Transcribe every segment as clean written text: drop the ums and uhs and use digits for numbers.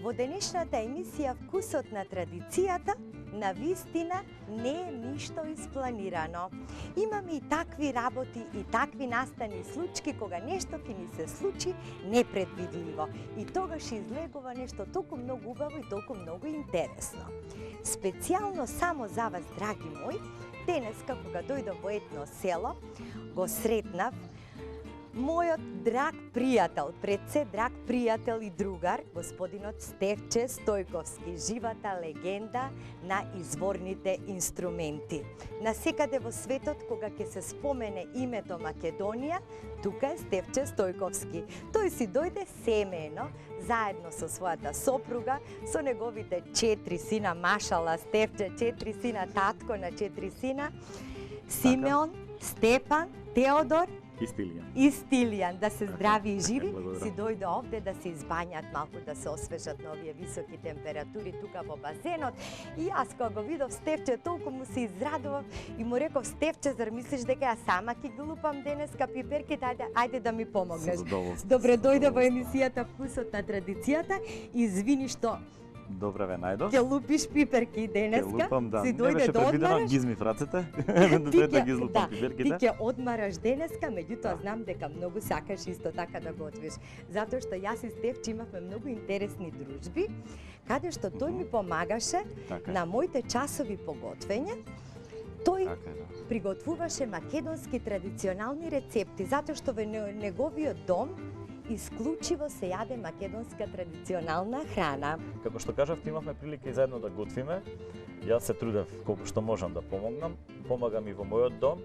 Во денешната емисија Вкусот на традицијата, на вистина не е ништо испланирано. Имаме и такви работи и такви настани случаи кога нешто ќе ни се случи непредвидливо и тогаш излегува нешто толку многу убаво и толку многу интересно. Специјално само за вас, драги мои, денеска кога дојдов во едно село, го сретнав мојот драг пријател, пред се драг пријател и другар, господинот Стефче Стојковски, живата легенда на изворните инструменти. Насекаде во светот, кога ќе се спомене името Македонија, тука е Стефче Стојковски. Тој си дојде семејно, заедно со својата сопруга, со неговите 4 сина, машала Стефче, 4 сина, татко на 4 сина, Симеон, Степан, Теодор и Стилијан, да се здрави и живи, си дојде овде да се избањат малку, да се освежат на овие високи температури тука во базенот. И јас кога го видов Стефче, толку му се израдував и му реков: Стефче, зар мислиш дека ја сама ќе ги лупам денеска пиперките? Ајде да ми помогнеш. Добре дојде во емисијата Вкусот на традицијата. Извини што добре ве најдов. Ќе лупиш пиперки денеска. Ќе лупам, да. Си дојде да одмараш. Гизми в рацете. Да ги излупам пиперките. Ти ќе одмараш денеска, меѓутоа знам дека многу сакаш исто така да готвиш. Затоа што јас и Стефче имавме многу интересни дружби, каде што тој ми помагаше на моите часови по готвење. Тој приготвуваше македонски традиционални рецепти, затоа што во неговиот дом исклучиво се јаде македонска традиционална храна. Како што кажавте, имавме прилика и заедно да готвиме. Јас се трудев колку што можам да помогнам. Помагам и во мојот дом,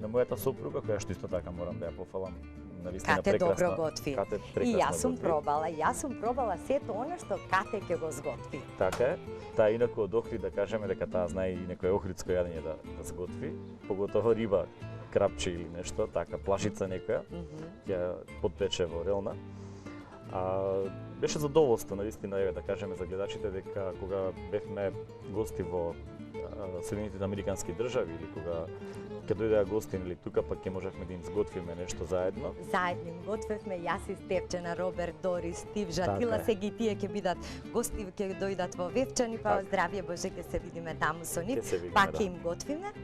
на мојата сопруга, која што исто така морам да ја пофалам. Кате добро готви. И јас сум пробала сето она што Кате ќе го сготви. Така е. Таа инаку од Охрид, да кажеме дека таа знае и некој охридско јадење да сготви, поготово риба, крапче или нешто, така плашица некоја, ќе подпече во релна. Беше задоволство, навистина, да кажеме за гледачите, дека кога бевме гости во Соединетите американски држави или кога ќе дојдеа гости или тука, пак ќе можевме да им сготвиме нешто заедно. Заедно им готвевме јас и Стефче на Роберт, Дорис, Стив, Жатила, сега и тие ќе бидат гости, ќе дојдат во Вевчани, па здравје Боже, ќе се видиме таму со нив, пак ќе им готвиме.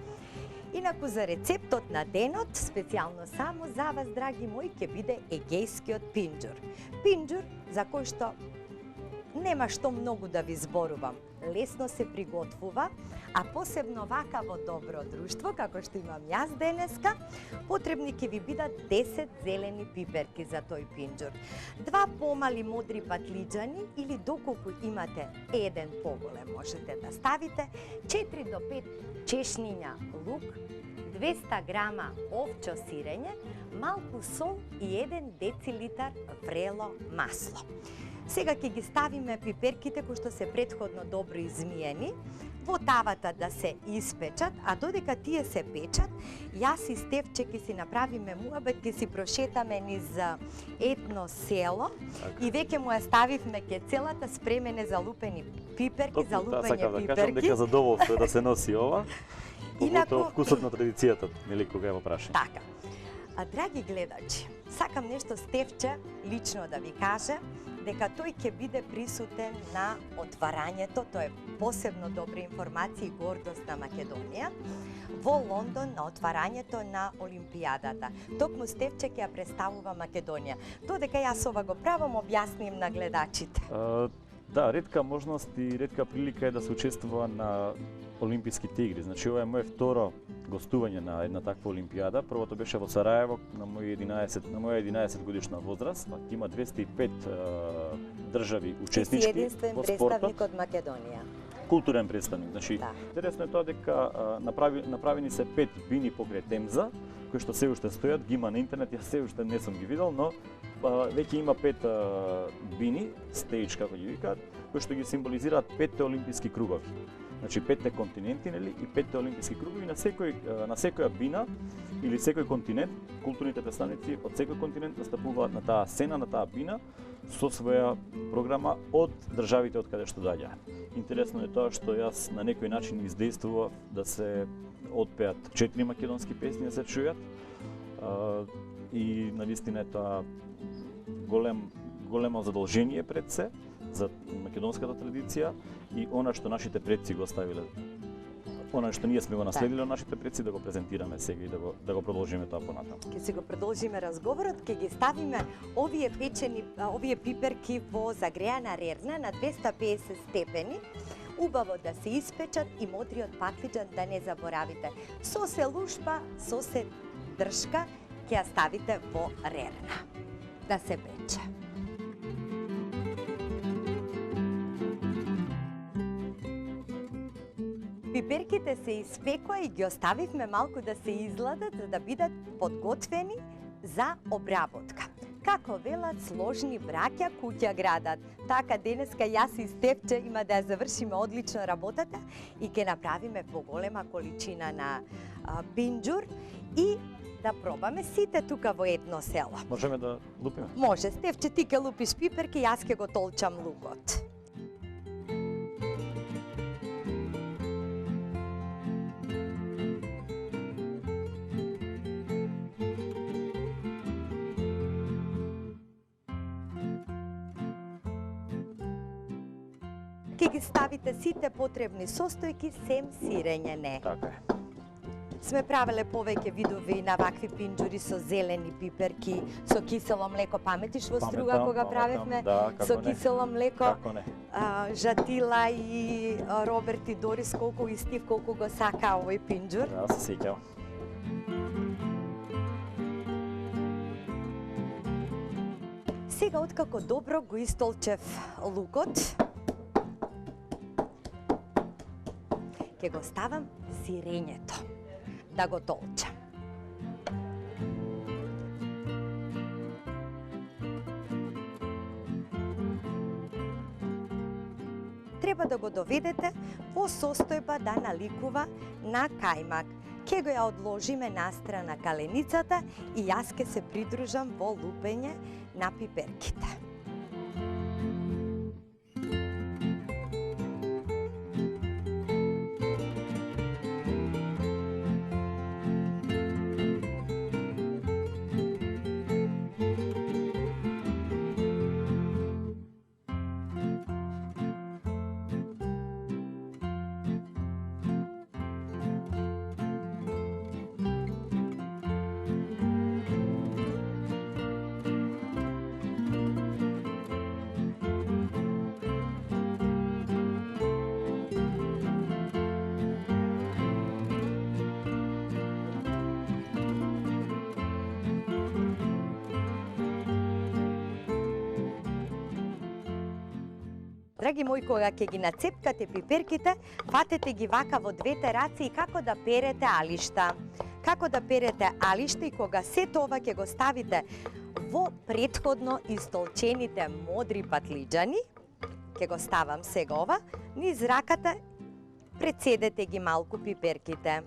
Инаку за рецептот на денот, специјално само за вас, драги мои, ќе биде егејскиот пинџур. Пинџур за кој што нема што многу да ви зборувам. Лесно се приготвува, а посебно вака во добро друштво, како што имам јас денеска, потребни ќе ви бидат 10 зелени пиперки за тој пинџур. 2 помали модри патлиџани или доколку имате еден поголем можете да ставите, 4 до 5 чешниња лук, 200 грама овчо сирење, малку сол и 1 децилитар врело масло. Сега ќе ги ставиме пиперките кои што се претходно добро измиени во тавата да се испечат, а додека тие се печат, јас и Стефче ќе си направиме муабет, ќе си прошетаме низ едно село и веќе му ја ставивме ке целата спремене за лупени пиперки, за лупење пиперки. Да кажам дека задоволство е да се носи ова. Инаку вкусот на традицијата, нели кога ја прашај. Така. Драги гледачи, сакам нешто Стефче лично да ви каже, дека тој ќе биде присутен на отварањето, тоа е посебно добра информација и гордост на Македонија, во Лондон на отварањето на Олимпијадата. Токму Стефче ќе ја представува Македонија. Додека јас ова го правам, објасним на гледачите. Да, ретка можност и ретка прилика е да се учествува на Олимписките игри. Значи, ова е моје второ гостување на една таква олимпијада. Првото беше во Сараево на моја 11 годишна возраст. Има 205 држави учеснички во спортот. Ти си единствен представник од Македонија. Културен представник. Значи, интересно е тоа дека направени се 5 бини покрај Темза, кои што се уште стојат, ги има на интернет, јас се уште не сум ги видел, но веќе има 5 бини, стейдж како ги викаат, кои што ги символизираат 5 олимписки кругови. Значи 5 континенти, нели, и 5 олимписки кругови на секоја бина или секој континент, културните представници од секој континент настапуваат на таа сцена, на таа бина со своја програма од државите од каде што доаѓаат. Интересно е тоа што јас на некој начин издействував да се отпеат 4 македонски песни да се чујат. И навистина е тоа големо задолжение пред се, за македонската традиција и она што нашите предци го оставиле. Она што ние сме го наследиле од нашите предци да го презентираме сега и да го продолжиме тоа понатаму. Ќе си го продолжиме разговорот, ќе ги ставиме овие пиперки во загреана рерна на 250 степени. Убаво да се испечат и модриот патлиџан да не заборавите. Сосе лушпа, сосе дршка ќе ја ставите во рерна да се пече. Пиперките се испекоа и ги оставивме малку да се изладат за да бидат подготвени за обработка. Како велат сложни браќа куќа градат. Така денеска јас и Стефче има да ја завршиме одлично работата и ќе направиме поголема количина на пинџур и да пробаме сите тука во едно село. Можеме да лупиме? Може, Стефче, ти ќе лупиш пиперки, јас ќе го толчам лукот. Ќе ги ставите сите потребни состојки, сем сирење не. Така е. Сме правеле повеќе видови на вакви пинџури со зелени пиперки, со кисело млеко. Паметиш во Струга кога правевме со кисело млеко? Како не? Жатила и Роберт и Дорис колку и Стив колку го сака овој пинџур. Да, се сеќавам. Сега откако добро го истолчев лукот, ќе го ставам сирењето да го толчам. Треба да го доведете во состојба да наликува на кајмак. Ќе го ја одложиме настрана каленицата и јас ќе се придружам во лупење на пиперките. Драги мои, кога ќе ги нацепкате пиперките, фатете ги вака во двете раце и како да перете алишта. Како да перете алишта и кога се тоа ќе го ставите во претходно истолчените модри патлиџани, ќе го ставам сега ова, низ раката прецедете ги малку пиперките.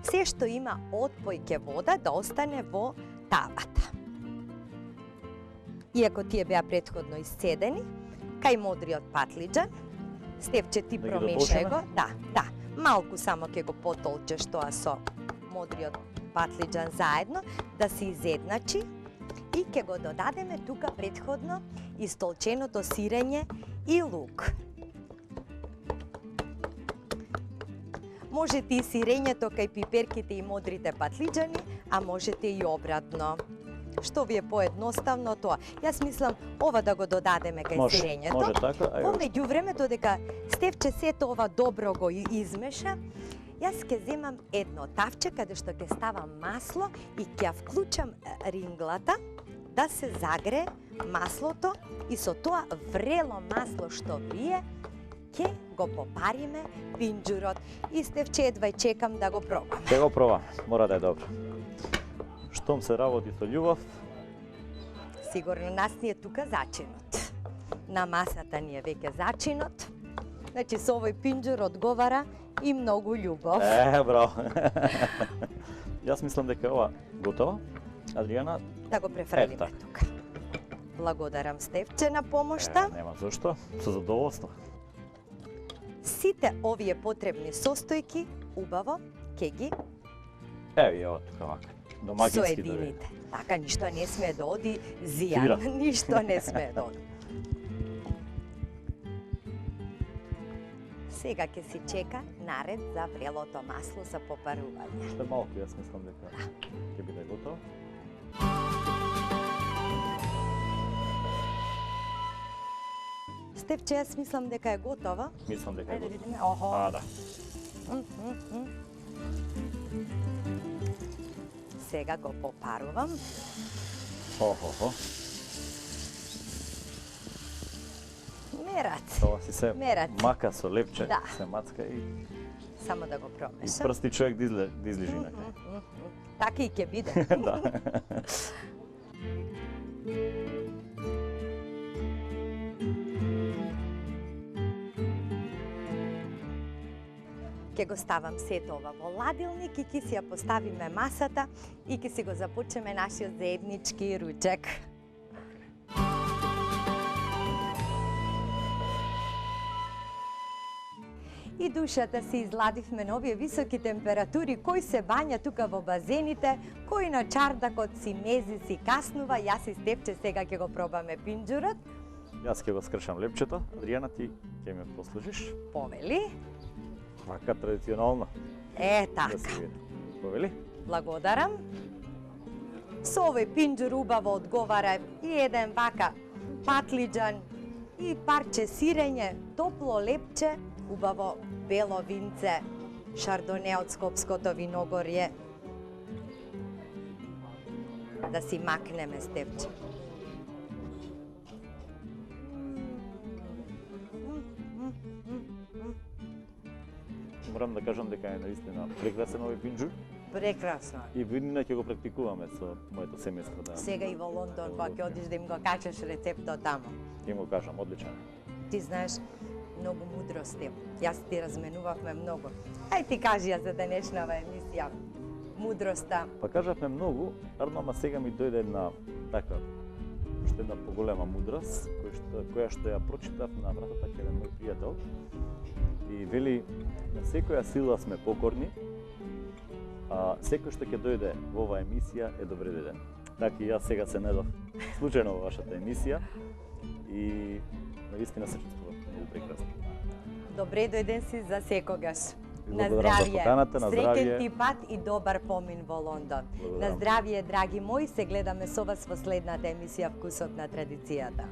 Се што има отпојке вода да остане во тавата. Иако тие беа претходно исцедени, кај модриот патлиџан, Стефче ти промешај го. Да. Малку само ќе го потолчеш тоа со модриот патлиџан заедно, да се изедначи и ќе го додадеме тука претходно истолченото сирење и лук. Можете и сирењето кај пиперките и модрите патлиџани, а можете и обратно. Што ви е поедноставно тоа? Јас мислам ова да го додадеме кај сирењето. Може така. Во меѓувреме додека Стефче сето ова добро го измеша, јас ќе земам едно тавче каде што ќе ставам масло и ќе ја вклучам ринглата да се загрее маслото и со тоа врело масло што врие ќе го попариме пинџурот. И Стефче, едва чекам да го пробам. Ќе го пробам, мора да е добро. Штом се работи со љубов, сигурно нас ни е тука зачинот. На масата ни е веќе зачинот. Значи со овој пинџур одговара и многу љубов. Браво. Јас мислам дека ова готово. Адријана, да го префрлиме тука. Благодарам, Стефче, на помошта. Нема зашто, со задоволство. Сите овие потребни состојки убаво ќе ги Еви ова тука вака. Домакински соедините. Така, ништо не смее да оди зијан, Фигура. ништо не смее да оди. Сега ќе си чека наред за врелото масло за попарување. Уште малку, јас мислам дека ќе биде готово. Стефче, јас мислам дека е готова. Мислам дека е Ајде готово. видиме. Охо. Да. Сега го попарувам. Хо. Мерат. Тоа си се Мерат. мака со лепче, Да. се мацка и Само да го и промешам. прсти човек да излижи на крај. Така и ќе биде. Да. Ќе го ставам сето ова во ладилник и ќе си ја поставиме масата и ќе си го започнеме нашиот заеднички ручек. И душата се изладивме на овие високи температури, кој се бања тука во базените, кој на чардакот си мези, си каснува. Јас и Стефче сега ќе го пробаме пинџурот. Јас ќе го скршам лепчето, Адријана ти ќе ми послужиш. Повели. Вака традиционално. Така. Да се види. Повели? Благодарам. Со овој пинџур убаво одговара и еден вака патлиџан и парче сирење, топло лепче, убаво бело винце, шардоне од Скопското виногорје. Да си макнеме, Стефче. Морам да кажам дека е наистина прекрасен овој пинџур Прекрасно. и виднина ќе го практикуваме со моето семејство да. Сега и во Лондон, па ќе одиш да им го кажеш рецептот таму. Ќе го кажам, одличен. Ти знаеш многу мудрости. Јас ти разменувавме многу. Ај ти кажи ја за денешнава емисија. Мудроста. Па кажавме многу, ама сега ми дојде една така уште една поголема мудрост која што ја прочитав на вратата кај еден мој пријател и вели на секоја сила сме покорни, а секој што ќе дојде во оваа емисија е добредеден. Така и јас сега се најдов случајно во вашата емисија и навистина се чувствувам многу прекрасно. Добре дојден си за секогаш. На Благодарам за здравје. поканата, на Среќен здравје. ти пат и добар помин во Лондон. Благодарам. На здравје, драги мои, се гледаме со вас во следната емисија Вкусот на традицијата.